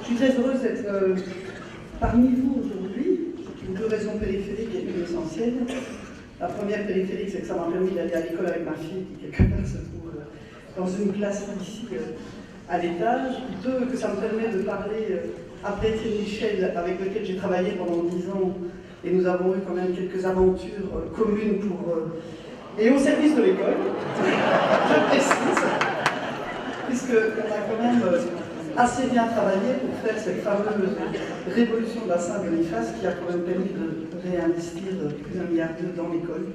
suis très heureuse d'être parmi vous aujourd'hui, pour deux raisons périphériques et une essentielle. La première périphérique, c'est que ça m'a permis d'aller à l'école avec ma fille, qui quelque part se trouve dans une classe ici à l'étage. Deux, que ça me permet de parler après Étienne Michel, avec lequel j'ai travaillé pendant 10 ans, et nous avons eu quand même quelques aventures communes et au service de l'école, je précise, puisqu'on a quand même assez bien travaillé pour faire cette fameuse révolution de la Saint-Boniface qui a quand même permis de réinvestir plus d'1,2 milliard dans l'école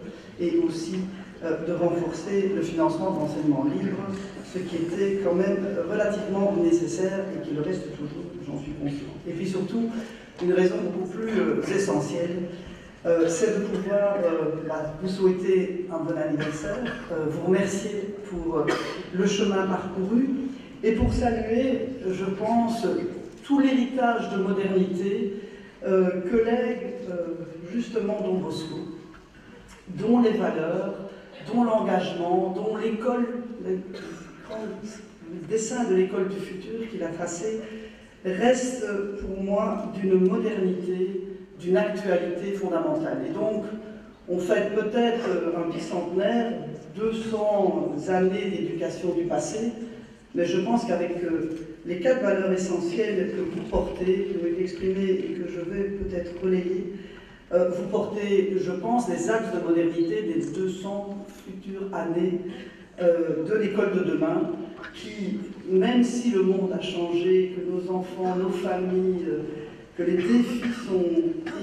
et aussi de renforcer le financement de l'enseignement libre, ce qui était quand même relativement nécessaire et qui le reste toujours, j'en suis conscient. Et puis surtout, une raison beaucoup plus essentielle, c'est de pouvoir vous souhaiter un bon anniversaire, vous remercier pour le chemin parcouru et pour saluer, je pense, tout l'héritage de modernité que lègue justement Don Bosco, dont les valeurs, dont l'engagement, dont l'école, le dessin de l'école du futur qu'il a tracé, reste pour moi d'une modernité, d'une actualité fondamentale. Et donc, on fête peut-être un bicentenaire, 200 années d'éducation du passé, mais je pense qu'avec les 4 valeurs essentielles que vous portez, que vous exprimez et que je vais peut-être relayer, vous portez, je pense, les axes de modernité des 200 futures années de l'école de demain, qui, même si le monde a changé, que nos enfants, nos familles, que les défis sont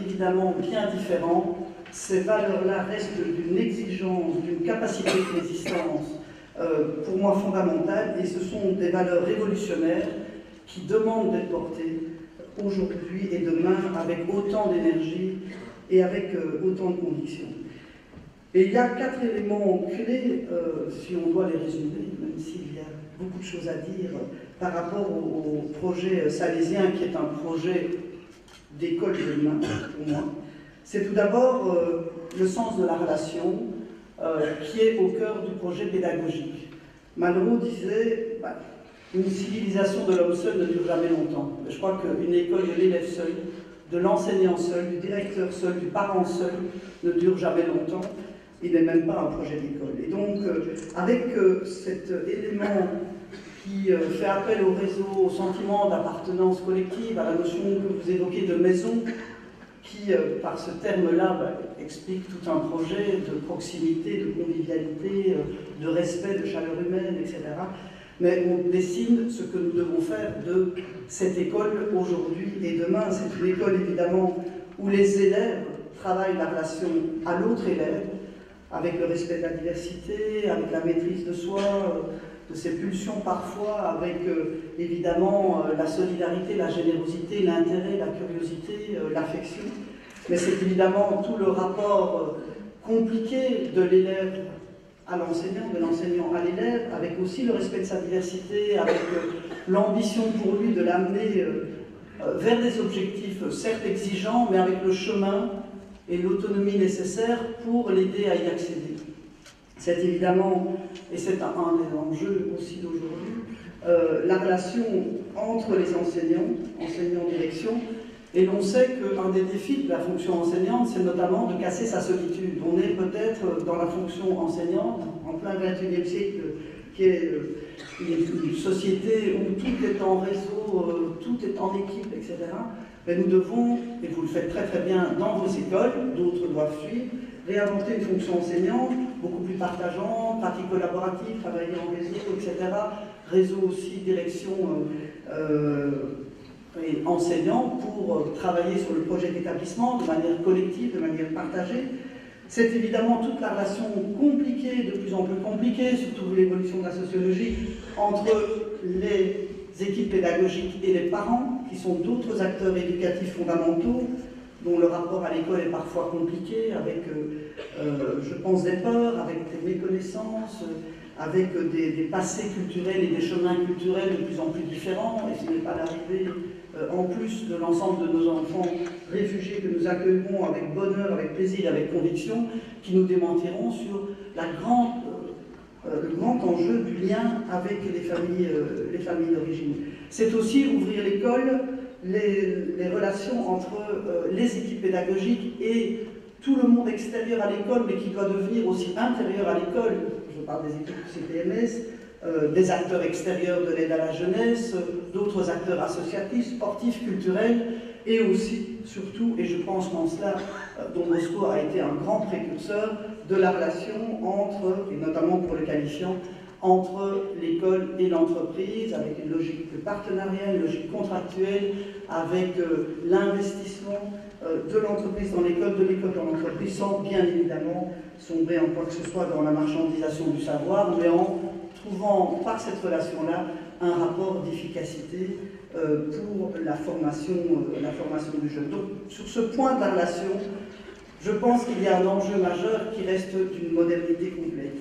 évidemment bien différents, ces valeurs-là restent d'une exigence, d'une capacité de résistance, pour moi fondamentale, et ce sont des valeurs révolutionnaires qui demandent d'être portées aujourd'hui et demain avec autant d'énergie et avec autant de conviction. Et il y a 4 éléments clés, si on doit les résumer, même s'il y a beaucoup de choses à dire par rapport au projet salésien, qui est un projet d'école de demain, pour moi. C'est tout d'abord le sens de la relation, qui est au cœur du projet pédagogique. Malraux disait une civilisation de l'homme seul ne dure jamais longtemps. Je crois qu'une école de l'élève seul, de l'enseignant seul, du directeur seul, du parent seul, ne dure jamais longtemps. Il n'est même pas un projet d'école. Et donc, avec cet élément qui fait appel au réseau, au sentiment d'appartenance collective, à la notion que vous évoquez de maison, qui, par ce terme-là, explique tout un projet de proximité, de convivialité, de respect, de chaleur humaine, etc. Mais on dessine ce que nous devons faire de cette école aujourd'hui et demain. C'est une école, évidemment, où les élèves travaillent la relation à l'autre élève, avec le respect de la diversité, avec la maîtrise de soi, de ses pulsions parfois, avec évidemment la solidarité, la générosité, l'intérêt, la curiosité, l'affection. Mais c'est évidemment tout le rapport compliqué de l'élève à l'enseignant, de l'enseignant à l'élève, avec aussi le respect de sa diversité, avec l'ambition pour lui de l'amener vers des objectifs certes exigeants, mais avec le chemin et l'autonomie nécessaire pour l'aider à y accéder. C'est évidemment, et c'est un des enjeux aussi d'aujourd'hui, la relation entre les enseignants-direction, et l'on sait qu'un des défis de la fonction enseignante, c'est notamment de casser sa solitude. On est peut-être dans la fonction enseignante, en plein XXIe siècle, qui est une société où tout est en réseau, tout est en équipe, etc. Mais nous devons, et vous le faites très très bien dans vos écoles, d'autres doivent suivre, réinventer une fonction enseignante, beaucoup plus partageante, pratique collaborative, travailler en réseau, etc. Réseau aussi, direction et enseignant pour travailler sur le projet d'établissement de manière collective, de manière partagée. C'est évidemment toute la relation compliquée, de plus en plus compliquée, surtout l'évolution de la sociologie, entre les équipes pédagogiques et les parents, qui sont d'autres acteurs éducatifs fondamentaux, dont le rapport à l'école est parfois compliqué, avec, je pense, des peurs, avec des méconnaissances, avec des passés culturels et des chemins culturels de plus en plus différents, et ce n'est pas l'arrivée, en plus de l'ensemble de nos enfants réfugiés que nous accueillerons avec bonheur, avec plaisir, avec conviction, qui nous démentiront sur le grand enjeu du lien avec les familles d'origine. C'est aussi ouvrir l'école les relations entre les équipes pédagogiques et tout le monde extérieur à l'école, mais qui doit devenir aussi intérieur à l'école. Je parle des équipes CPMS, des acteurs extérieurs de l'aide à la jeunesse, d'autres acteurs associatifs, sportifs, culturels, et aussi, surtout, et je pense qu'en cela, Don Bosco a été un grand précurseur de la relation entre, et notamment pour le qualifiant, entre l'école et l'entreprise, avec une logique de partenariat, une logique contractuelle, avec l'investissement de l'entreprise dans l'école, de l'école dans l'entreprise, sans bien évidemment sombrer en quoi que ce soit dans la marchandisation du savoir, mais en trouvant par cette relation-là un rapport d'efficacité pour la formation du jeune. Donc sur ce point de la relation, je pense qu'il y a un enjeu majeur qui reste d'une modernité complète.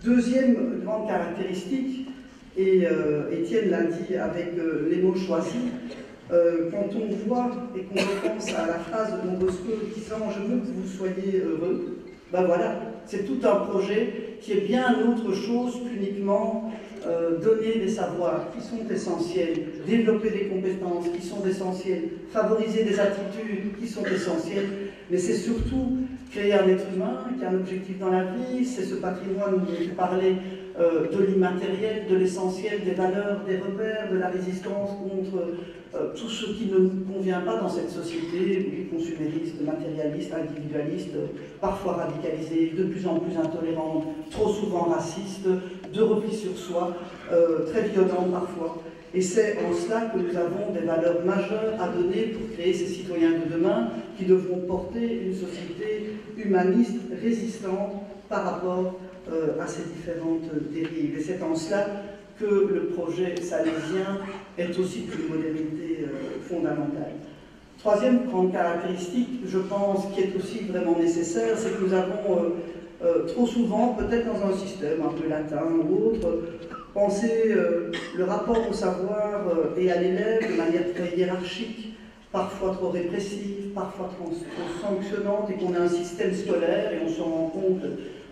Deuxième grande caractéristique, et Étienne l'a dit avec les mots choisis, quand on voit et qu'on repense à la phrase de Don Bosco disant « je veux que vous soyez heureux », ben voilà, c'est tout un projet qui est bien autre chose qu'uniquement donner des savoirs qui sont essentiels, développer des compétences qui sont essentielles, favoriser des attitudes qui sont essentielles, mais c'est surtout créer un être humain qui a un objectif dans la vie, c'est ce patrimoine dont je parlais, de l'immatériel, de l'essentiel, des valeurs, des repères, de la résistance contre tout ce qui ne nous convient pas dans cette société consumériste, matérialiste, individualiste, parfois radicalisée, de plus en plus intolérante, trop souvent raciste, de repli sur soi, très violente parfois. Et c'est en cela que nous avons des valeurs majeures à donner pour créer ces citoyens de demain qui devront porter une société humaniste, résistante par rapport à ces différentes dérives. Et c'est en cela que le projet salésien est aussi une modernité fondamentale. Troisième grande caractéristique, je pense, qui est aussi vraiment nécessaire, c'est que nous avons trop souvent, peut-être dans un système un peu latin ou autre, pensé le rapport au savoir et à l'élève de manière très hiérarchique, parfois trop répressive, parfois trop sanctionnante, et qu'on a un système scolaire, et on se rend compte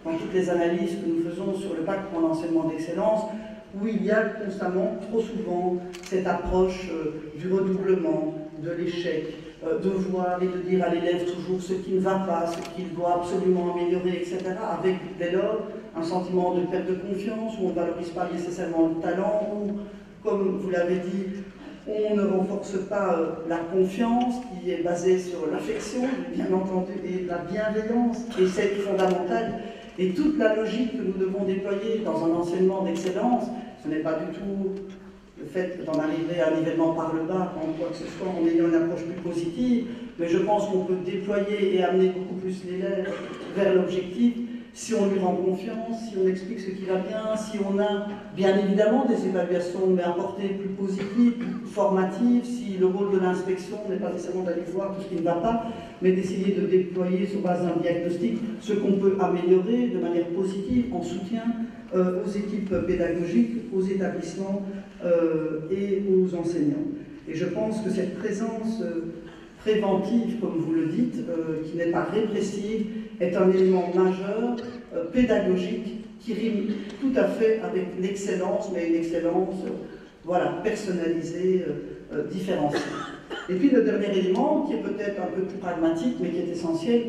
dans toutes les analyses que nous faisons sur le pacte pour l'enseignement d'excellence, où il y a constamment, trop souvent, cette approche du redoublement, de l'échec, de voir et de dire à l'élève toujours ce qui ne va pas, ce qu'il doit absolument améliorer, etc., avec dès lors un sentiment de perte de confiance, où on ne valorise pas nécessairement le talent, où, comme vous l'avez dit, on ne renforce pas la confiance qui est basée sur l'affection, bien entendu, et la bienveillance, et c'est fondamental. Et toute la logique que nous devons déployer dans un enseignement d'excellence, ce n'est pas du tout le fait d'en arriver à un nivellement par le bas, en quoi que ce soit, en ayant une approche plus positive, mais je pense qu'on peut déployer et amener beaucoup plus l'élève vers l'objectif si on lui rend confiance, si on explique ce qui va bien, si on a bien évidemment des évaluations, mais à portée plus positive, plus formative, si le rôle de l'inspection n'est pas nécessairement d'aller voir tout ce qui ne va pas, mais d'essayer de déployer sur base d'un diagnostic ce qu'on peut améliorer de manière positive en soutien aux équipes pédagogiques, aux établissements et aux enseignants. Et je pense que cette présence préventive, comme vous le dites, qui n'est pas répressive, est un élément majeur, pédagogique, qui rime tout à fait avec l'excellence, mais une excellence voilà, personnalisée, différenciée. Et puis le dernier élément, qui est peut-être un peu plus pragmatique, mais qui est essentiel,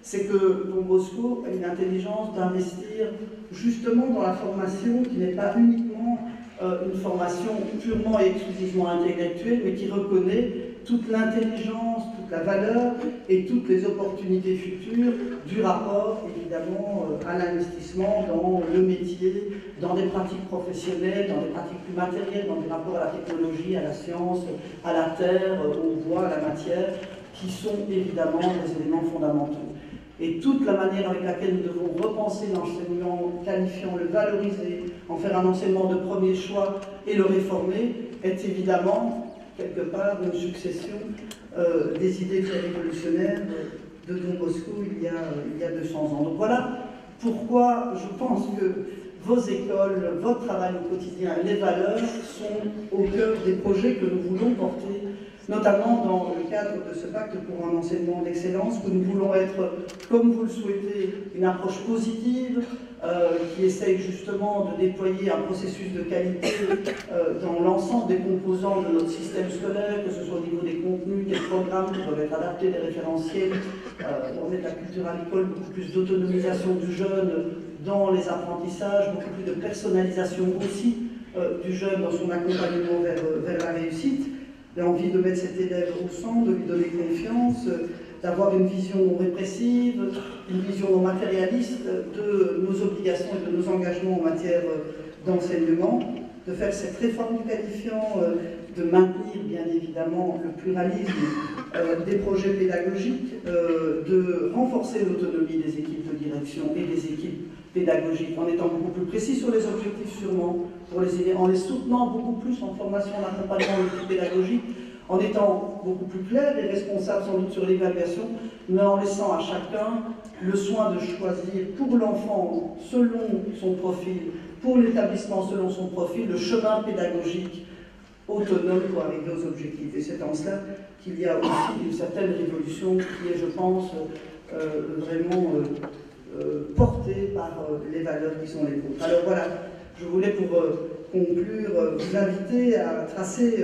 c'est que Don Bosco a une intelligence d'investir justement dans la formation qui n'est pas uniquement une formation purement et exclusivement intellectuelle, mais qui reconnaît toute l'intelligence, toute la valeur et toutes les opportunités futures du rapport, évidemment, à l'investissement dans le métier, dans des pratiques professionnelles, dans des pratiques plus matérielles, dans des rapports à la technologie, à la science, à la terre, au bois, à la matière, qui sont évidemment des éléments fondamentaux. Et toute la manière avec laquelle nous devons repenser l'enseignement qualifiant, le valoriser, en faire un enseignement de premier choix et le réformer, est évidemment, quelque part, une succession des idées très révolutionnaires de Don Bosco il y a 200 ans. Donc voilà pourquoi je pense que vos écoles, votre travail au quotidien, les valeurs sont au cœur des projets que nous voulons porter notamment dans le cadre de ce pacte pour un enseignement d'excellence, où nous voulons être, comme vous le souhaitez, une approche positive, qui essaye justement de déployer un processus de qualité dans l'ensemble des composants de notre système scolaire, que ce soit au niveau des contenus, des programmes qui doivent être adaptés, des référentiels, on met de la culture à l'école, beaucoup plus d'autonomisation du jeune dans les apprentissages, beaucoup plus de personnalisation aussi du jeune dans son accompagnement vers la réussite, l'envie de mettre cet élève au centre, de lui donner confiance, d'avoir une vision répressive, une vision matérialiste de nos obligations et de nos engagements en matière d'enseignement, de faire cette réforme du qualifiant, de maintenir bien évidemment le pluralisme des projets pédagogiques, de renforcer l'autonomie des équipes de direction et des équipes pédagogiques en étant beaucoup plus précis sur les objectifs sûrement, pour les aider, en les soutenant beaucoup plus en formation, en accompagnement de l'équipe pédagogique, en étant beaucoup plus clair et responsable sans doute sur l'évaluation, mais en laissant à chacun le soin de choisir pour l'enfant selon son profil, pour l'établissement selon son profil, le chemin pédagogique autonome pour arriver aux objectifs. Et c'est en cela qu'il y a aussi une certaine révolution qui est, je pense, vraiment portée par les valeurs qui sont les vôtres. Alors voilà, je voulais pour conclure vous inviter à tracer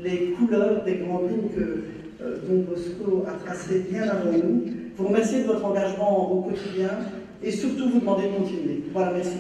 les couleurs des grandes lignes que Don Bosco a tracées bien avant nous. Vous remercier de votre engagement au quotidien et surtout vous demander de continuer. Voilà, merci.